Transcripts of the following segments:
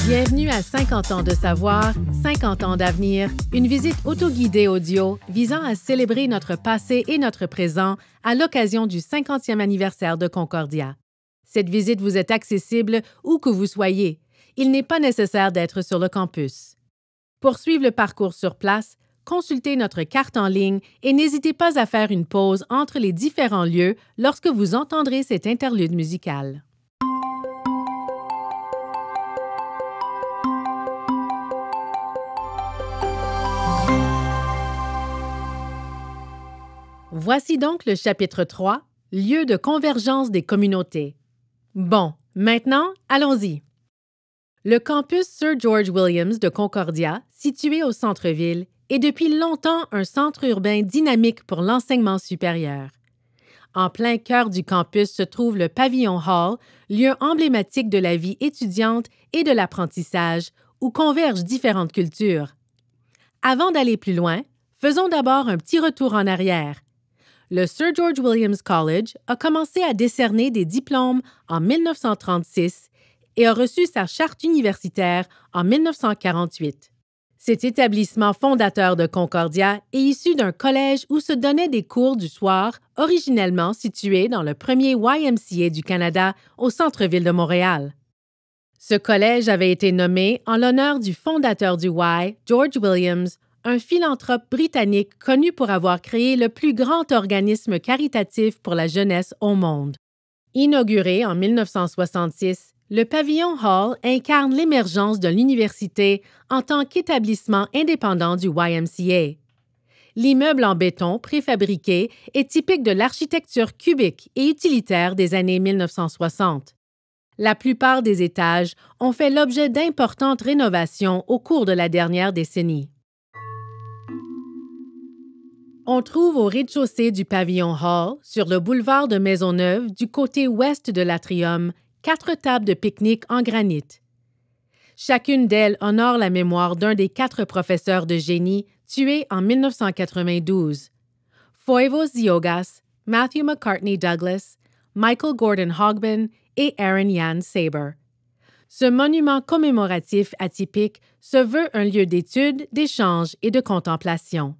Bienvenue à 50 ans de savoir, 50 ans d'avenir, une visite autoguidée audio visant à célébrer notre passé et notre présent à l'occasion du 50e anniversaire de Concordia. Cette visite vous est accessible où que vous soyez. Il n'est pas nécessaire d'être sur le campus. Pour suivre le parcours sur place, consultez notre carte en ligne et n'hésitez pas à faire une pause entre les différents lieux lorsque vous entendrez cet interlude musical. Voici donc le chapitre 3, lieu de convergence des communautés. Bon, maintenant, allons-y. Le campus Sir George Williams de Concordia, situé au centre-ville, est depuis longtemps un centre urbain dynamique pour l'enseignement supérieur. En plein cœur du campus se trouve le Pavillon Hall, lieu emblématique de la vie étudiante et de l'apprentissage, où convergent différentes cultures. Avant d'aller plus loin, faisons d'abord un petit retour en arrière. Le Sir George Williams College a commencé à décerner des diplômes en 1936 et a reçu sa charte universitaire en 1948. Cet établissement fondateur de Concordia est issu d'un collège où se donnaient des cours du soir, originellement situé dans le premier YMCA du Canada au centre-ville de Montréal. Ce collège avait été nommé en l'honneur du fondateur du Y, George Williams, un philanthrope britannique connu pour avoir créé le plus grand organisme caritatif pour la jeunesse au monde. Inauguré en 1966, le Pavillon Hall incarne l'émergence de l'université en tant qu'établissement indépendant du YMCA. L'immeuble en béton préfabriqué est typique de l'architecture cubique et utilitaire des années 1960. La plupart des étages ont fait l'objet d'importantes rénovations au cours de la dernière décennie. On trouve au rez-de-chaussée du Pavillon Hall, sur le boulevard de Maisonneuve, du côté ouest de l'atrium, 4 tables de pique-nique en granit. Chacune d'elles honore la mémoire d'un des 4 professeurs de génie tués en 1992. Foivos Ziogas, Matthew McCartney Douglas, Michael Gordon Hogben et Aaron Jan Saber. Ce monument commémoratif atypique se veut un lieu d'étude, d'échange et de contemplation.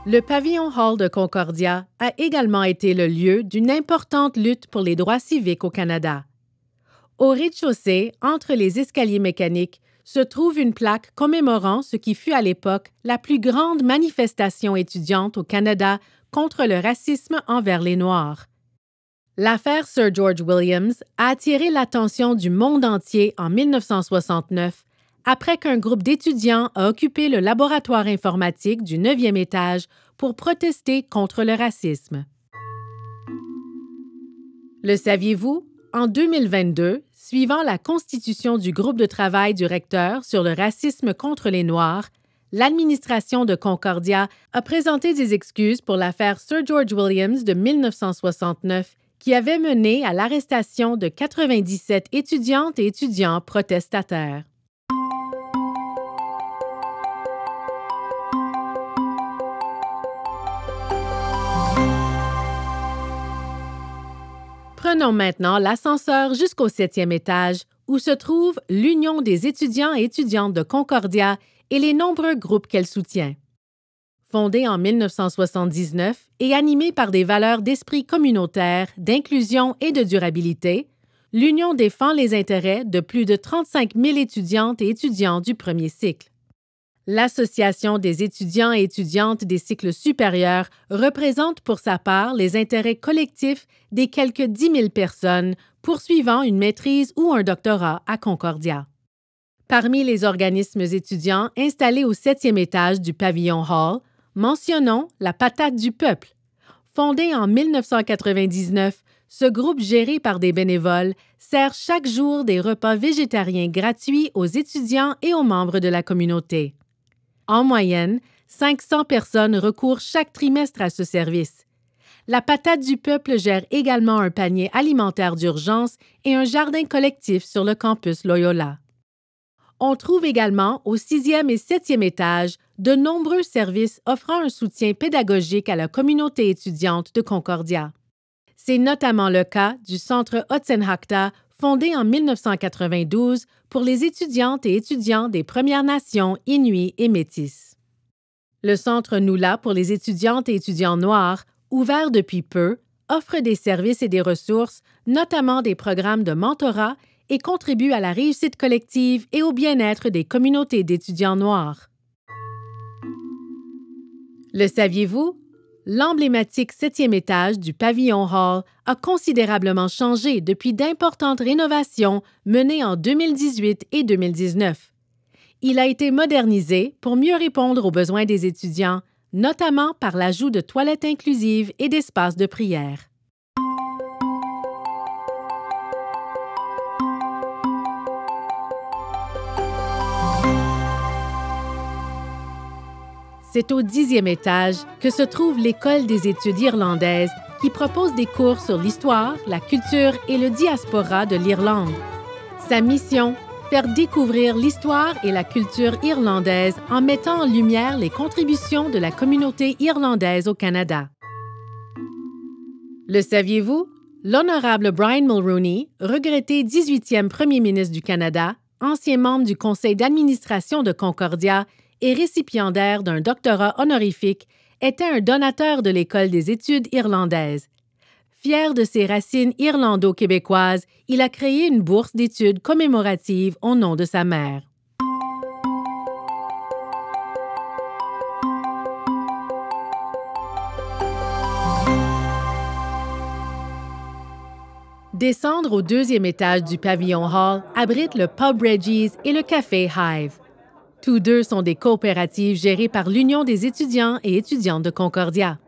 Le Pavillon Hall de Concordia a également été le lieu d'une importante lutte pour les droits civiques au Canada. Au rez-de-chaussée, entre les escaliers mécaniques, se trouve une plaque commémorant ce qui fut à l'époque la plus grande manifestation étudiante au Canada contre le racisme envers les Noirs. L'affaire Sir George Williams a attiré l'attention du monde entier en 1969 après qu'un groupe d'étudiants a occupé le laboratoire informatique du 9e étage pour protester contre le racisme. Le saviez-vous? En 2022, suivant la constitution du groupe de travail du recteur sur le racisme contre les Noirs, l'administration de Concordia a présenté des excuses pour l'affaire Sir George Williams de 1969 qui avait mené à l'arrestation de 97 étudiantes et étudiants protestataires. Prenons maintenant l'ascenseur jusqu'au 7e étage, où se trouve l'Union des étudiants et étudiantes de Concordia et les nombreux groupes qu'elle soutient. Fondée en 1979 et animée par des valeurs d'esprit communautaire, d'inclusion et de durabilité, l'Union défend les intérêts de plus de 35 000 étudiantes et étudiants du premier cycle. L'Association des étudiants et étudiantes des cycles supérieurs représente pour sa part les intérêts collectifs des quelques 10 000 personnes poursuivant une maîtrise ou un doctorat à Concordia. Parmi les organismes étudiants installés au 7e étage du Pavillon Hall, mentionnons la Patate du Peuple. Fondé en 1999, ce groupe géré par des bénévoles sert chaque jour des repas végétariens gratuits aux étudiants et aux membres de la communauté. En moyenne, 500 personnes recourent chaque trimestre à ce service. la Patate du Peuple gère également un panier alimentaire d'urgence et un jardin collectif sur le campus Loyola. On trouve également au 6e et 7e étage de nombreux services offrant un soutien pédagogique à la communauté étudiante de Concordia. C'est notamment le cas du Centre Otsenhakta, fondé en 1992 pour les étudiantes et étudiants des Premières Nations, Inuits et Métis. Le Centre Nula pour les étudiantes et étudiants noirs, ouvert depuis peu, offre des services et des ressources, notamment des programmes de mentorat, et contribue à la réussite collective et au bien-être des communautés d'étudiants noirs. Le saviez-vous? L'emblématique 7e étage du Pavillon Hall a considérablement changé depuis d'importantes rénovations menées en 2018 et 2019. Il a été modernisé pour mieux répondre aux besoins des étudiants, notamment par l'ajout de toilettes inclusives et d'espaces de prière. C'est au 10e étage que se trouve l'École des études irlandaises qui propose des cours sur l'histoire, la culture et le diaspora de l'Irlande. Sa mission, faire découvrir l'histoire et la culture irlandaise en mettant en lumière les contributions de la communauté irlandaise au Canada. Le saviez-vous? L'honorable Brian Mulroney, regretté 18e premier ministre du Canada, ancien membre du conseil d'administration de Concordia et récipiendaire d'un doctorat honorifique, était un donateur de l'École des études irlandaises. Fier de ses racines irlando-québécoises, il a créé une bourse d'études commémorative au nom de sa mère. Descendre au 2e étage du Pavillon Hall abrite le Pub Reggie's et le Café Hive. Tous deux sont des coopératives gérées par l'Union des étudiants et étudiantes de Concordia.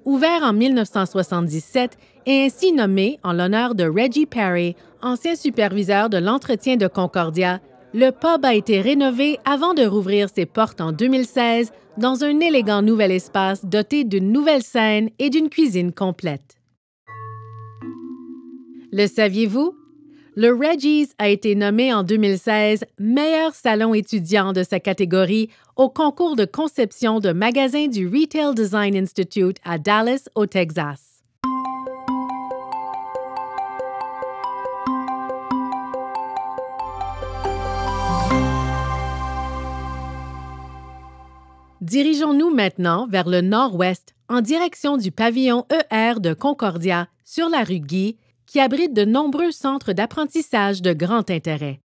Ouvert en 1977 et ainsi nommé en l'honneur de Reggie Perry, ancien superviseur de l'entretien de Concordia, le pub a été rénové avant de rouvrir ses portes en 2016 dans un élégant nouvel espace doté d'une nouvelle scène et d'une cuisine complète. Le saviez-vous? Le Reggie's a été nommé en 2016 meilleur salon étudiant de sa catégorie au concours de conception de magasins du Retail Design Institute à Dallas, au Texas. Dirigeons-nous maintenant vers le nord-ouest en direction du pavillon ER de Concordia sur la rue Guy, qui abrite de nombreux centres d'apprentissage de grand intérêt.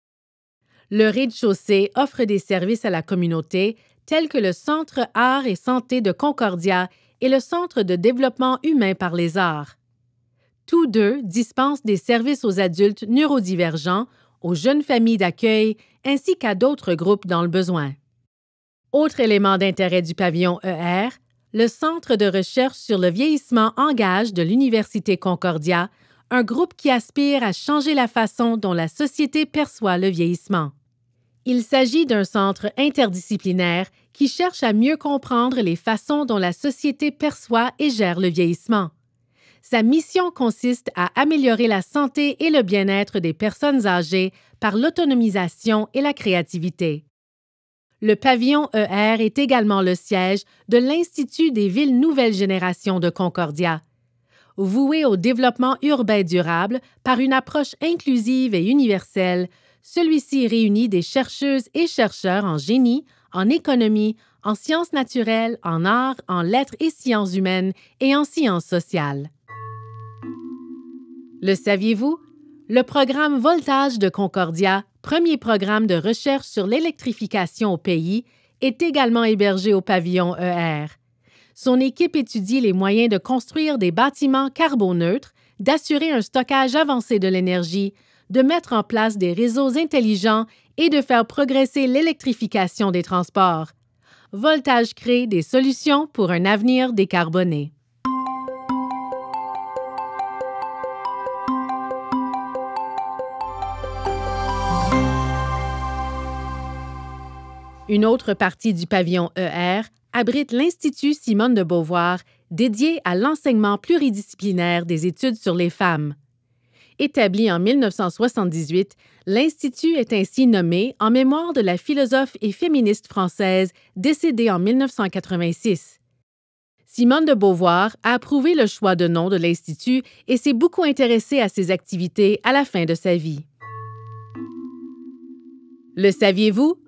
Le rez-de-chaussée offre des services à la communauté tels que le Centre Arts et Santé de Concordia et le Centre de développement humain par les arts. Tous deux dispensent des services aux adultes neurodivergents, aux jeunes familles d'accueil ainsi qu'à d'autres groupes dans le besoin. Autre élément d'intérêt du pavillon ER, le Centre de recherche sur le vieillissement Engage de l'Université Concordia, un groupe qui aspire à changer la façon dont la société perçoit le vieillissement. Il s'agit d'un centre interdisciplinaire qui cherche à mieux comprendre les façons dont la société perçoit et gère le vieillissement. Sa mission consiste à améliorer la santé et le bien-être des personnes âgées par l'autonomisation et la créativité. Le pavillon ER est également le siège de l'Institut des villes nouvelle génération de Concordia. Voué au développement urbain durable par une approche inclusive et universelle, celui-ci réunit des chercheuses et chercheurs en génie, en économie, en sciences naturelles, en arts, en lettres et sciences humaines et en sciences sociales. Le saviez-vous? Le programme Voltage de Concordia, premier programme de recherche sur l'électrification au pays, est également hébergé au pavillon ER. Son équipe étudie les moyens de construire des bâtiments carboneutres, d'assurer un stockage avancé de l'énergie, de mettre en place des réseaux intelligents et de faire progresser l'électrification des transports. Voltage crée des solutions pour un avenir décarboné. Une autre partie du pavillon ER abrite l'Institut Simone de Beauvoir, dédié à l'enseignement pluridisciplinaire des études sur les femmes. Établi en 1978, l'Institut est ainsi nommé en mémoire de la philosophe et féministe française décédée en 1986. Simone de Beauvoir a approuvé le choix de nom de l'Institut et s'est beaucoup intéressée à ses activités à la fin de sa vie. Le saviez-vous?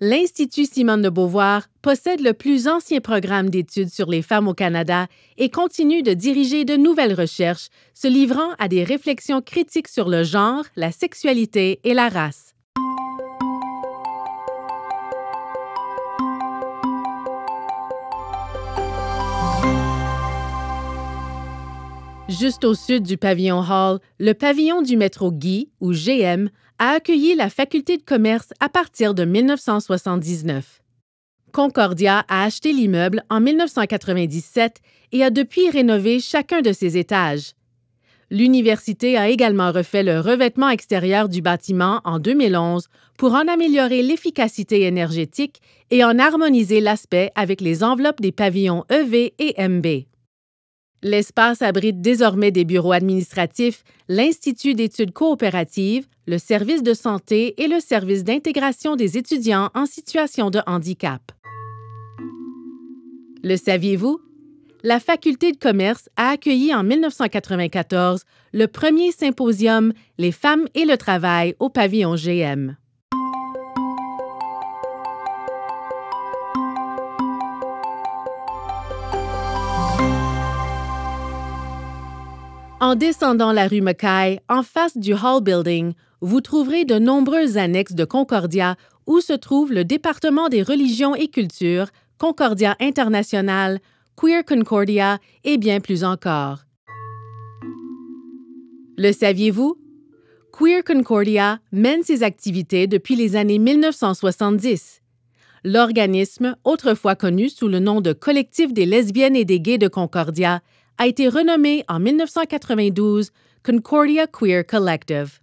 L'Institut Simone de Beauvoir possède le plus ancien programme d'études sur les femmes au Canada et continue de diriger de nouvelles recherches, se livrant à des réflexions critiques sur le genre, la sexualité et la race. Juste au sud du pavillon Hall, le pavillon du métro Guy, ou GM, a accueilli la faculté de commerce à partir de 1979. Concordia a acheté l'immeuble en 1997 et a depuis rénové chacun de ses étages. L'université a également refait le revêtement extérieur du bâtiment en 2011 pour en améliorer l'efficacité énergétique et en harmoniser l'aspect avec les enveloppes des pavillons EV et MB. L'espace abrite désormais des bureaux administratifs, l'Institut d'études coopératives, le service de santé et le service d'intégration des étudiants en situation de handicap. Le saviez-vous? La faculté de commerce a accueilli en 1994 le premier symposium Les femmes et le travail au pavillon GM. En descendant la rue Mackay, en face du Hall Building, vous trouverez de nombreuses annexes de Concordia où se trouve le département des religions et cultures, Concordia International, Queer Concordia et bien plus encore. Le saviez-vous? Queer Concordia mène ses activités depuis les années 1970. L'organisme, autrefois connu sous le nom de Collectif des lesbiennes et des gays de Concordia, a été renommé en 1992 Concordia Queer Collective.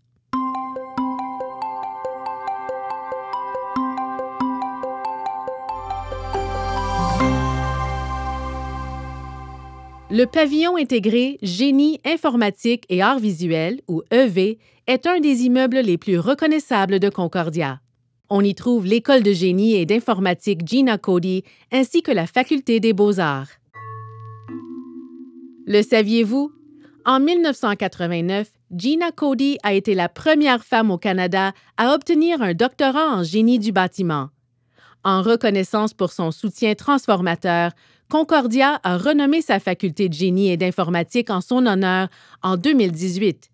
Le pavillon intégré Génie informatique et arts visuels, ou EV, est un des immeubles les plus reconnaissables de Concordia. On y trouve l'École de génie et d'informatique Gina Cody ainsi que la Faculté des beaux-arts. Le saviez-vous? En 1989, Gina Cody a été la première femme au Canada à obtenir un doctorat en génie du bâtiment. En reconnaissance pour son soutien transformateur, Concordia a renommé sa faculté de génie et d'informatique en son honneur en 2018.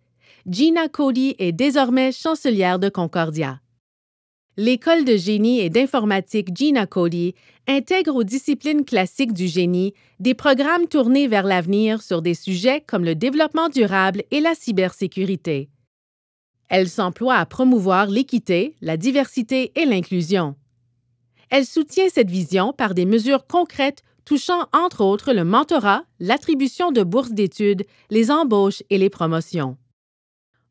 Gina Cody est désormais chancelière de Concordia. L'École de génie et d'informatique Gina Cody intègre aux disciplines classiques du génie des programmes tournés vers l'avenir sur des sujets comme le développement durable et la cybersécurité. Elle s'emploie à promouvoir l'équité, la diversité et l'inclusion. Elle soutient cette vision par des mesures concrètes touchant entre autres le mentorat, l'attribution de bourses d'études, les embauches et les promotions.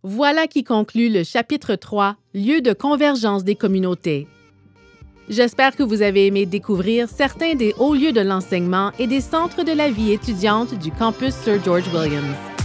Voilà qui conclut le chapitre 3, Lieu de convergence des communautés. J'espère que vous avez aimé découvrir certains des hauts lieux de l'enseignement et des centres de la vie étudiante du campus Sir George Williams.